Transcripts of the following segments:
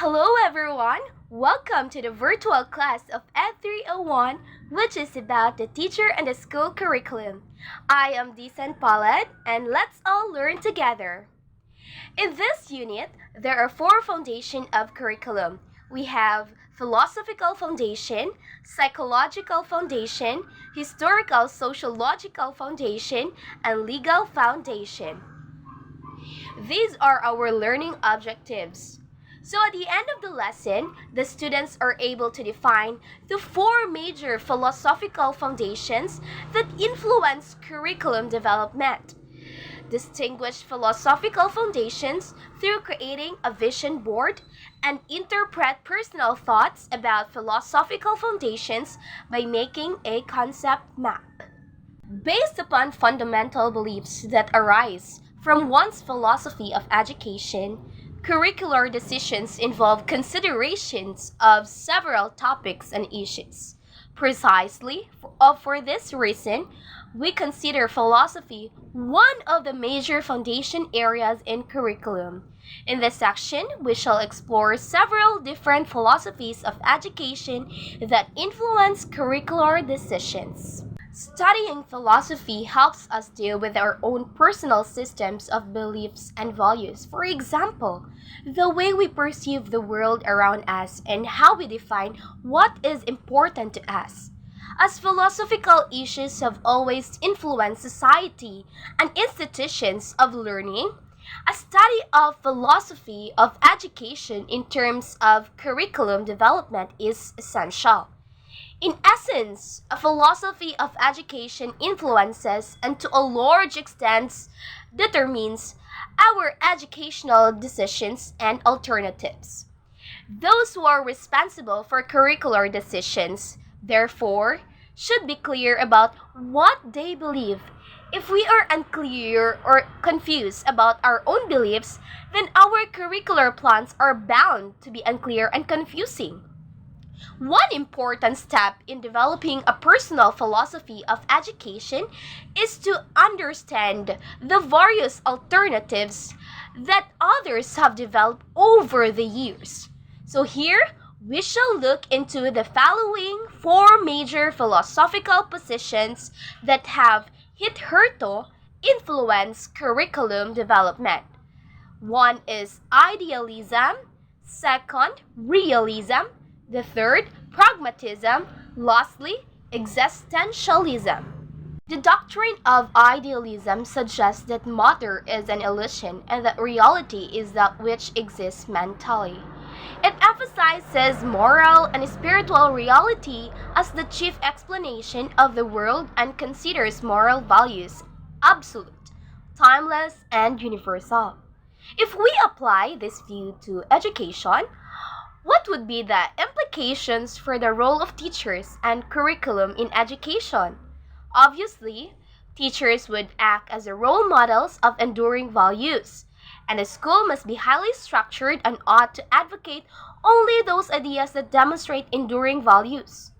Hello everyone! Welcome to the virtual class of ED301, which is about the teacher and the school curriculum. I am Decent Paulette, and let's all learn together. In this unit, there are four foundations of curriculum. We have philosophical foundation, psychological foundation, historical sociological foundation, and legal foundation. These are our learning objectives. So at the end of the lesson, the students are able to define the four major philosophical foundations that influence curriculum development. Distinguish philosophical foundations through creating a vision board and interpret personal thoughts about philosophical foundations by making a concept map. Based upon fundamental beliefs that arise from one's philosophy of education, curricular decisions involve considerations of several topics and issues. Precisely for this reason, we consider philosophy one of the major foundation areas in curriculum. In this section, we shall explore several different philosophies of education that influence curricular decisions. Studying philosophy helps us deal with our own personal systems of beliefs and values. For example, the way we perceive the world around us and how we define what is important to us. As philosophical issues have always influenced society and institutions of learning, a study of philosophy of education in terms of curriculum development is essential. In essence, a philosophy of education influences and to a large extent determines our educational decisions and alternatives. Those who are responsible for curricular decisions, therefore, should be clear about what they believe. If we are unclear or confused about our own beliefs, then our curricular plans are bound to be unclear and confusing. One important step in developing a personal philosophy of education is to understand the various alternatives that others have developed over the years. So here, we shall look into the following four major philosophical positions that have hitherto influenced curriculum development. One is idealism, second, realism, the third, pragmatism, lastly, existentialism. The doctrine of idealism suggests that matter is an illusion and that reality is that which exists mentally. It emphasizes moral and spiritual reality as the chief explanation of the world and considers moral values absolute, timeless, and universal. If we apply this view to education, what would be the implications for the role of teachers and curriculum in education? Obviously, teachers would act as role models of enduring values, and a school must be highly structured and ought to advocate only those ideas that demonstrate enduring values.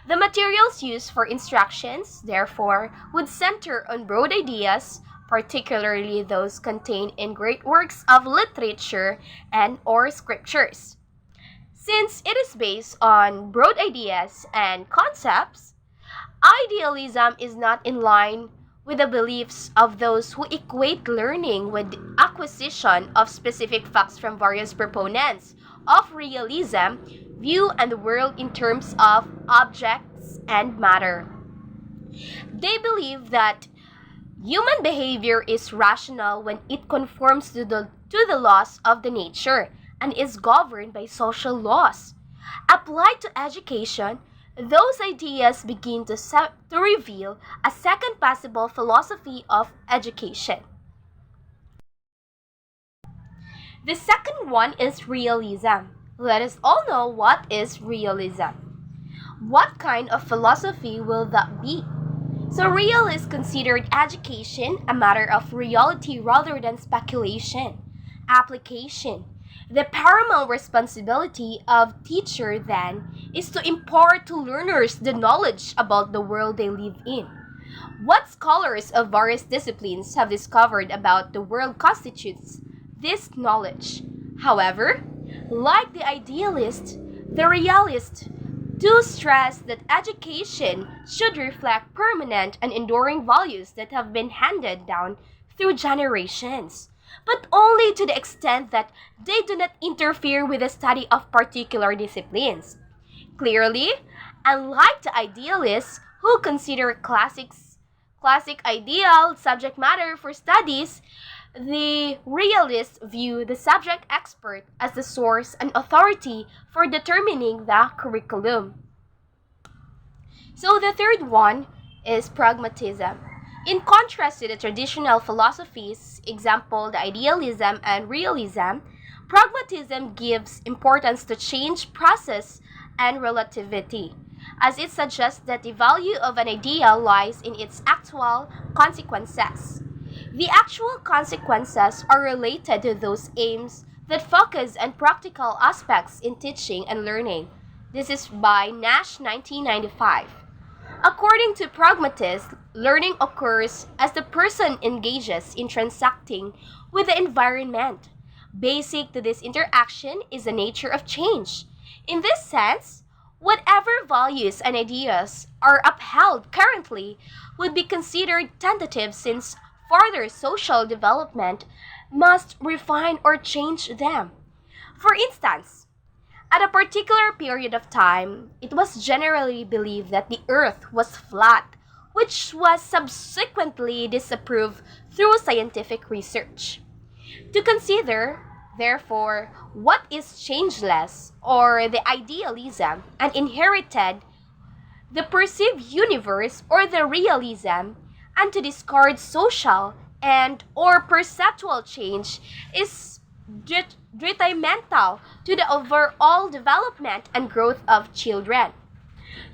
The materials used for instructions, therefore, would center on broad ideas, particularly those contained in great works of literature and or scriptures. Since it is based on broad ideas and concepts, idealism is not in line with the beliefs of those who equate learning with acquisition of specific facts from various proponents of realism, view and the world in terms of objects and matter. They believe that human behavior is rational when it conforms to the laws of the nature and is governed by social laws. Applied to education, those ideas begin to reveal a second possible philosophy of education. The second one is realism. Let us all know what is realism. What kind of philosophy will that be? So real is considered education a matter of reality rather than speculation. Application. The paramount responsibility of teacher then is to impart to learners the knowledge about the world they live in. What scholars of various disciplines have discovered about the world constitutes this knowledge. However, Like the idealist, the realist do stress that education should reflect permanent and enduring values that have been handed down through generations, but only to the extent that they do not interfere with the study of particular disciplines. Clearly, unlike the idealists who consider classic ideal subject matter for studies, the realists view the subject expert as the source and authority for determining the curriculum. So the third one is pragmatism. In contrast to the traditional philosophies, example the idealism and realism, pragmatism gives importance to change process and relativity, as it suggests that the value of an idea lies in its actual consequences. The actual consequences are related to those aims that focus on practical aspects in teaching and learning. This is by Nash 1995. According to pragmatists, learning occurs as the person engages in transacting with the environment. Basic to this interaction is the nature of change. In this sense, whatever values and ideas are upheld currently would be considered tentative since further social development must refine or change them. For instance, at a particular period of time, it was generally believed that the earth was flat, which was subsequently disapproved through scientific research. To consider, therefore, what is changeless or the idealism and inherited the perceived universe or the realism, and to discard social and or perceptual change is detrimental to the overall development and growth of children.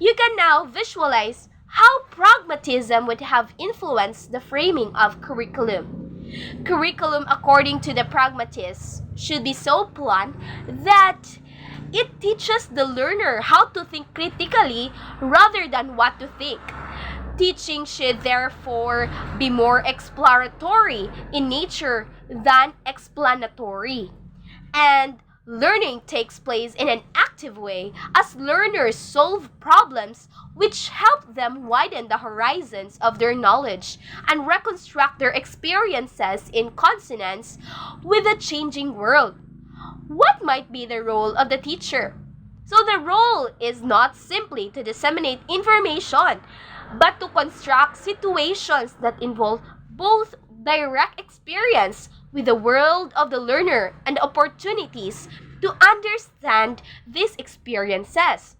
You can now visualize how pragmatism would have influenced the framing of curriculum. Curriculum, according to the pragmatists, should be so planned that it teaches the learner how to think critically rather than what to think. Teaching should therefore be more exploratory in nature than explanatory. And learning takes place in an active way as learners solve problems which help them widen the horizons of their knowledge and reconstruct their experiences in consonance with the changing world. What might be the role of the teacher? So the role is not simply to disseminate information, but to construct situations that involve both direct experience with the world of the learner and opportunities to understand these experiences.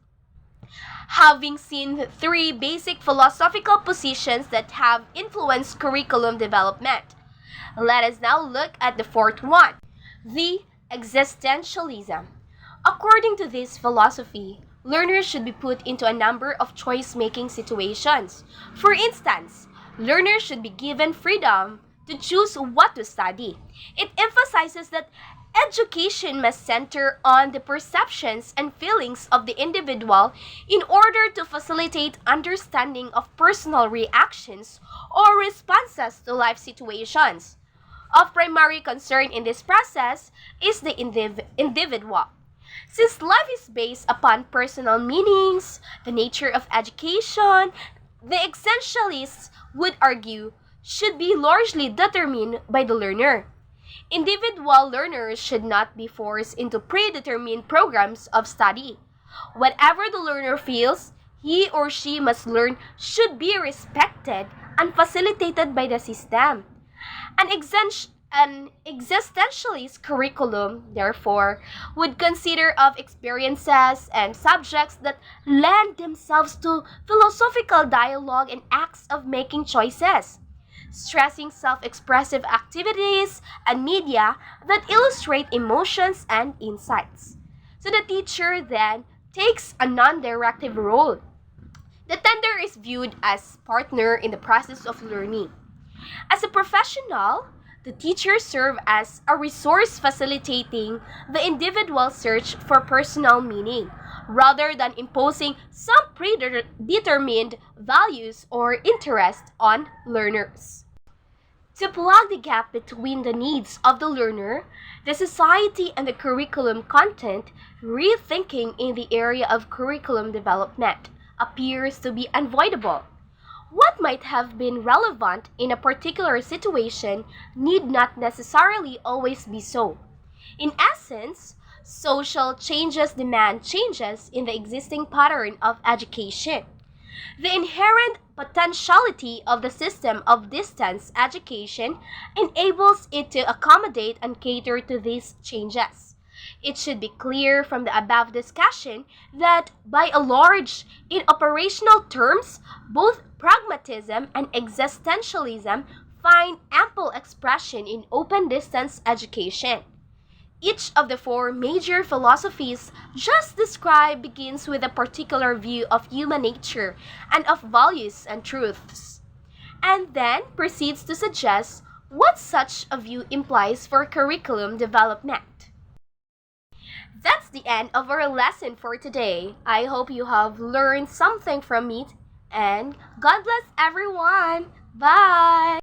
Having seen three basic philosophical positions that have influenced curriculum development, let us now look at the fourth one, the existentialism. According to this philosophy, learners should be put into a number of choice-making situations. For instance, learners should be given freedom to choose what to study. It emphasizes that education must center on the perceptions and feelings of the individual in order to facilitate understanding of personal reactions or responses to life situations. Of primary concern in this process is the individual. Since life is based upon personal meanings, the nature of education, the essentialists would argue, should be largely determined by the learner. Individual learners should not be forced into predetermined programs of study. Whatever the learner feels he or she must learn should be respected and facilitated by the system. An existentialist curriculum, therefore, would consider of experiences and subjects that lend themselves to philosophical dialogue and acts of making choices, stressing self-expressive activities and media that illustrate emotions and insights. So the teacher then takes a non-directive role. The tender is viewed as partner in the process of learning. As a professional, the teacher serves as a resource facilitating the individual search for personal meaning, rather than imposing some predetermined values or interests on learners. To plug the gap between the needs of the learner, the society, and the curriculum content, rethinking in the area of curriculum development appears to be unavoidable. What might have been relevant in a particular situation need not necessarily always be so. In essence, social changes demand changes in the existing pattern of education. The inherent potentiality of the system of distance education enables it to accommodate and cater to these changes. It should be clear from the above discussion that, by and large, in operational terms, both pragmatism and existentialism find ample expression in open distance education. Each of the four major philosophies just described begins with a particular view of human nature and of values and truths, and then proceeds to suggest what such a view implies for curriculum development. That's the end of our lesson for today. I hope you have learned something from it, and God bless everyone. Bye!